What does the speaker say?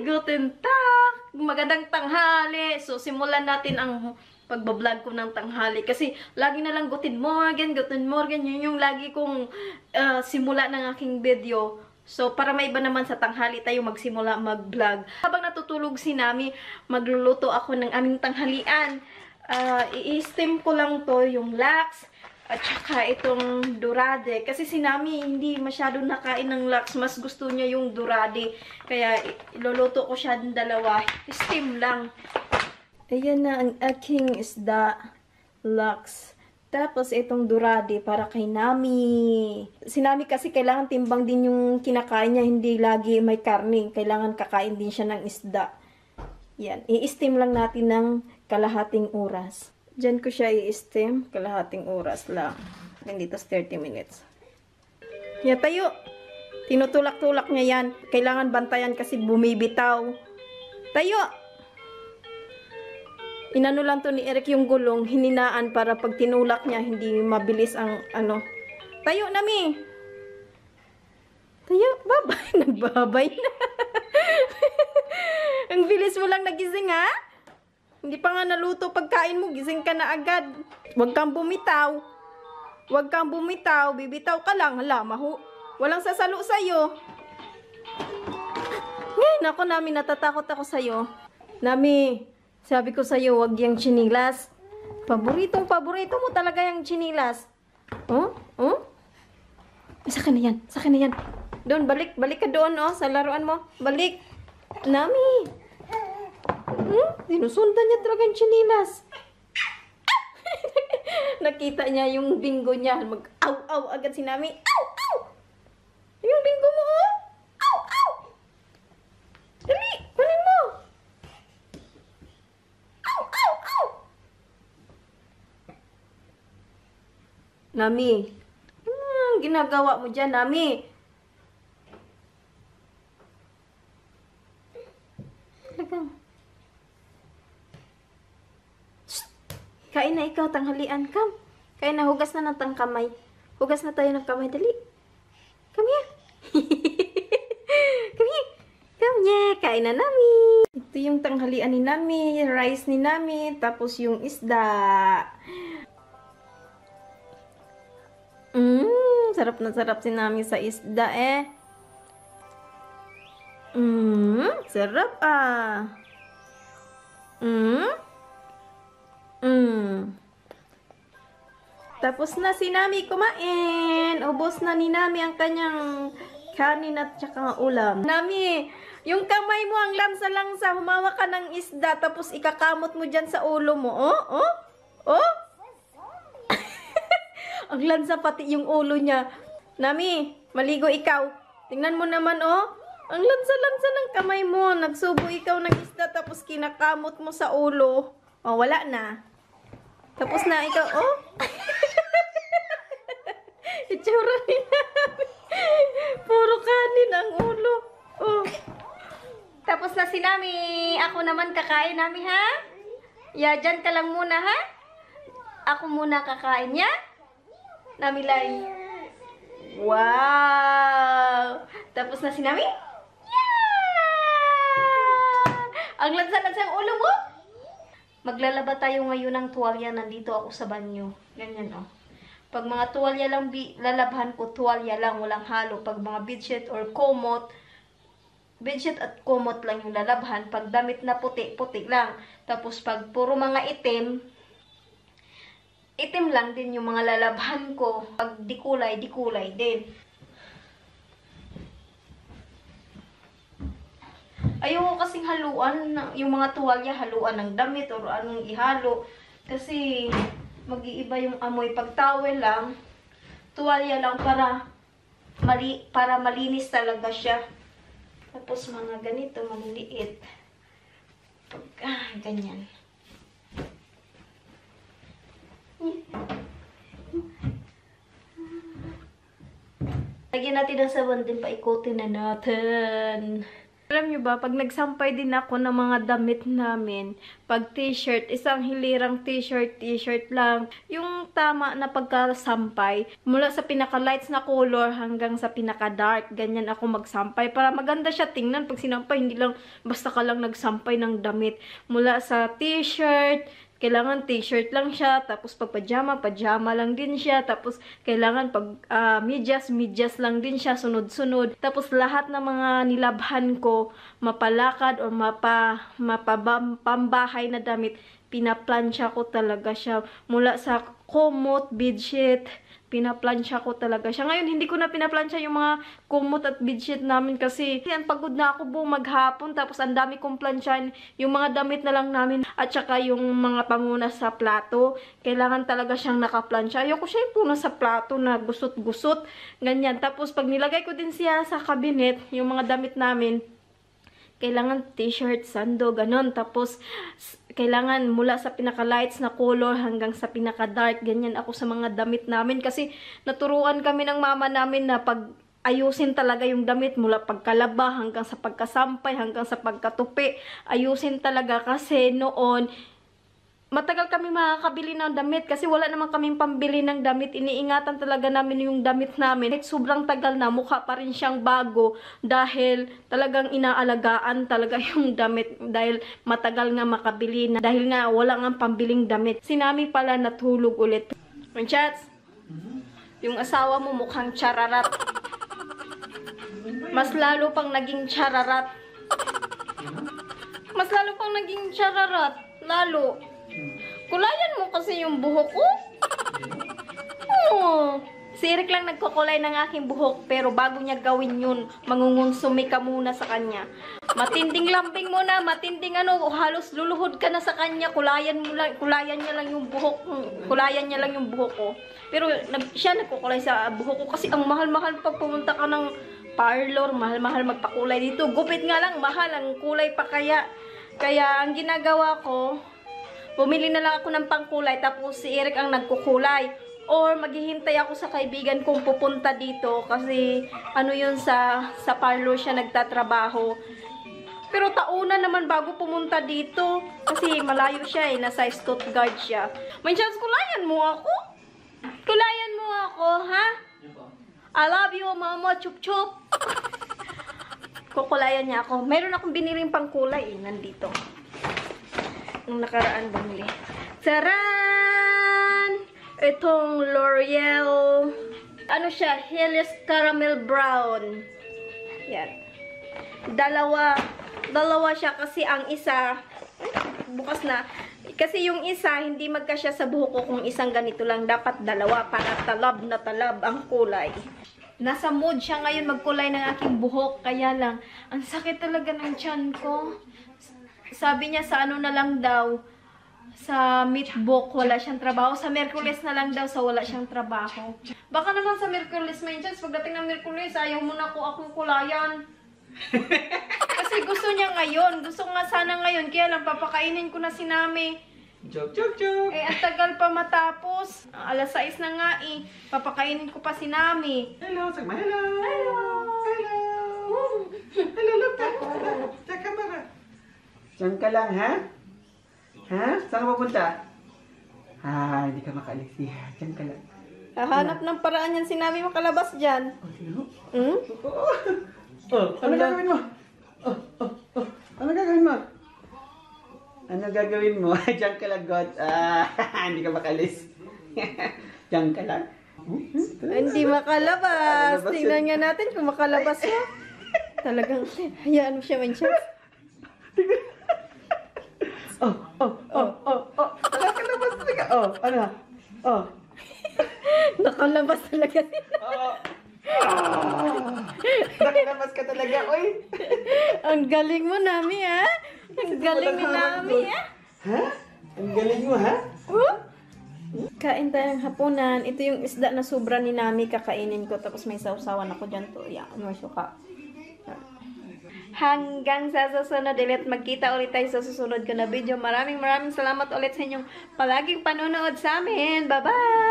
Guten Tag! Magandang tanghali. So, simulan natin ang pagbablog ko ng tanghali. Kasi, lagi na lang Guten Morgen. Yun yung lagi kong simula ng aking video. So, para may iba naman sa tanghali tayo magsimula mag-vlog. Habang natutulog si Nami, magluluto ako ng aming tanghalian. I-steam ko lang to yung lax. At saka itong dorade. Kasi si Nami hindi masyado nakain ng lax. Mas gusto niya yung dorade. Kaya iluluto ko siya ng dalawa. Steam lang. Ayan na ang aking isda. Lax. Tapos itong dorade para kay Nami. Si Nami kasi kailangan timbang din yung kinakain niya. Hindi lagi may karne. Kailangan kakain din siya ng isda. Yan. I-steam lang natin ng kalahating oras. Diyan ko siya i-steam, kalahating oras lang. Hindi tas 30 minutes. Yan, tayo. Tinutulak-tulak niya yan. Kailangan bantayan kasi bumibitaw. Tayo! Inano lang to ni Eric yung gulong, hininaan para pag tinulak niya, hindi mabilis ang ano. Tayo, Nami! Tayo, babay. Nagbabay na. Ang bilis mo lang nagising, ha? Hindi pa nga naluto pagkain mo, gising ka na agad. Huwag kang bumitaw. Huwag kang bumitaw, bibitaw ka lang. Hala, walang sasalo sa'yo. Ngayon ako, Nami, natatakot ako sa'yo. Nami, sabi ko sa'yo, huwag yung chinilas. Paborito mo talaga yung chinilas. Oh? Oh? Saka na yan, saka na yan. Doon, balik ka doon, oh, sa laruan mo. Balik. Nami. Sinusundan niya talaga yung chinilas. Nakita niya yung bingo niya. Mag-aw-aw agad si Nami. Aw-aw! Yung bingo mo, oh. Aw-aw! Dali, kunin mo. Aw-aw-aw! Nami. Ginagawa mo dyan, Nami. Talagang. Kain na ikaw, tanghalian. Come. Kain na, hugas na ng kamay. Hugas na tayo ng kamay. Dali. Come here. Come here. Come here. Kain na, Nami. Ito yung tanghalian ni Nami. Rice ni Nami. Tapos yung isda. Sarap na sarap si Nami sa isda, eh. Sarap, ah. Tapos na si Nami kumain. Ubos na ni Nami ang kanyang kanin at saka ulam. Nami, yung kamay mo ang lansa-lansa. Humawa ka ng isda tapos ikakamot mo dyan sa ulo mo. Oh? Oh? Oh? Ang lansa pati yung ulo niya. Nami, maligo ikaw. Tingnan mo naman, oh. Ang lansa-lansa ng kamay mo. Nagsubo ikaw ng isda tapos kinakamot mo sa ulo. Oh, wala na. Tapos na ikaw, oh. Itsura ni Nami. Puro kanin ang ulo. Oh. Tapos na si Nami. Ako naman kakain, Nami, ha? Ya, dyan ka lang muna, ha? Ako muna kakain, ya? Nami lang. Wow! Tapos na si Nami? Ang lansa-lansa ang ulo mo? Maglalaba tayo ngayon ng tuwalya. Nandito ako sa banyo. Ganyan, oh. Pag mga tuwalya lang lalabhan ko, tuwalya lang, walang halo. Pag mga bedsheet or komot, bedsheet at komot lang yung lalabhan. Pag damit na puti, puti lang. Tapos pag puro mga itim, itim lang din yung mga lalabhan ko. Pag di kulay din. Ayoko kasing haluan, yung mga tuwalya haluan ng damit or anong ihalo. Kasi mag-iiba yung amoy. Pag towel lang, tuwalya lang para malinis talaga siya. Tapos mga ganito, maliliit. Pag, ganyan. Lagyan natin ng sabon din, paikutin na natin. Alam nyo ba, pag nagsampay din ako ng mga damit namin, pag t-shirt, isang hilirang t-shirt lang, yung tama na pagkasampay, mula sa pinaka-lights na color hanggang sa pinaka-dark, ganyan ako magsampay. Para maganda siya tingnan pag sinampay, hindi lang basta ka lang nagsampay ng damit. Mula sa t-shirt, kailangan t-shirt lang siya, tapos pag pajama lang din siya, tapos kailangan pag medyas lang din siya, sunod-sunod. Tapos lahat ng mga nilabhan ko, mapalakad o mapambahay na damit, pinaplansya ko talaga siya. Mula sa kumot, bedsheet, pinaplansya ko talaga siya. Ngayon, hindi ko na pinaplansya yung mga kumot at bedsheet namin kasi pagod na ako buong maghapon. Tapos, ang dami kong plansyahin. Yung mga damit na lang namin at saka yung mga pangunas sa plato. Kailangan talaga siyang nakaplansya. Ayoko siya yung punas sa plato na gusot-gusot. Ganyan. Tapos, pag nilagay ko din siya sa cabinet, yung mga damit namin, kailangan t-shirt, sando, ganon. Tapos, kailangan mula sa pinaka-lights na color hanggang sa pinaka-dark. Ganyan ako sa mga damit namin. Kasi, naturuan kami ng mama namin na pag ayusin talaga yung damit mula pagkalaba hanggang sa pagkasampay, hanggang sa pagkatupi. Ayusin talaga kasi noon, matagal kami makakabili ng damit kasi wala naman kaming pambili ng damit. Iniingatan talaga namin yung damit namin. Sobrang tagal na, mukha pa rin siyang bago dahil talagang inaalagaan talaga yung damit dahil matagal nga makabili na. Dahil nga wala nga pambiling damit. Si Nami pala natulog ulit. Chats, yung asawa mo mukhang chararat. Mas lalo pang naging chararat. Mas lalo pang naging chararat. Lalo. Kulayan mo kasi yung buhok ko. Oh. Si Eric lang nagkukulay ng aking buhok, pero bago niya gawin yun, mangungunsumi ka muna sa kanya. Matinding lambing mo na, matinding halos luluhod ka na sa kanya, kulayan niya lang yung buhok, kulayan niya lang yung buhok ko. Pero siya nagkukulay sa buhok ko kasi ang mahal-mahal pag pumunta ka ng parlor, mahal-mahal magpakulay dito. Gupit nga lang, mahal ang kulay pa kaya. Kaya ang ginagawa ko, bumili na lang ako ng pangkulay, tapos si Eric ang nagkukulay. Or maghihintay ako sa kaibigan kong pupunta dito kasi yun sa parlor siya nagtatrabaho. Pero tauna naman bago pumunta dito kasi malayo siya nasa Stuttgart siya. May chance kulayan mo ako? Kulayan mo ako, ha? I love you, mama, chup-chup. Kukulayan niya ako. Meron akong biniling pangkulay nandito. Nung nakaraan bumili. Taran! Itong L'Oreal. Siya? Helios Caramel Brown. Yan. Dalawa siya kasi ang isa, bukas na. Kasi yung isa, hindi magkasya sa buhok ko kung isang ganito lang. Dapat dalawa para talab na talab ang kulay. Nasa mood siya ngayon magkulay ng aking buhok. Kaya lang, ang sakit talaga ng tiyan ko. Sabi niya sa na lang daw, sa Meatbook, wala siyang trabaho. Sa Merkulis na lang daw, sa wala siyang trabaho. Baka naman sa Merkulis may chance. Pagdating ng Merkulis, ayaw mo na akong kulayan. Kasi gusto niya ngayon. Gusto nga sana ngayon. Kaya lang, papakainin ko na si Nami. Joke, joke, joke. Ang tagal pa matapos. Alas 6 na nga Papakainin ko pa si Nami. Hello, Sagma. Hello. Hello. Hello. Hello, look. Sa camera. Diyan ka lang, ha? Ha? Saan ka pupunta? Hindi ka makaalis. Diyan ka lang. Hahanap ng paraan yan si Nami makalabas dyan. Sino? Hmm? Ano gagawin mo? Ano gagawin mo? Ano gagawin mo? Diyan ka lang, God. Hindi ka makalis. Diyan ka lang. Hindi makalabas. Tingnan nga natin kung makalabas siya. Talagang, hayaan mo siya man siya. Nakalabas talaga. Ano? Nakalabas talaga sila. Nakalabas ka talaga, oy. Ang galing mo, Nami, ha? Ang galing ni Nami, ha? Ha? Ang galing mo, ha? Kain tayo ng hapunan. Ito yung isda na sobra ni Nami. Kakainin ko. Tapos may sausawan ako dyan to. Yan, may suka. Hanggang sa susunod ulit. Magkita ulit tayo sa susunod ko na video. Maraming salamat ulit sa inyong palaging panonood sa amin. Bye-bye!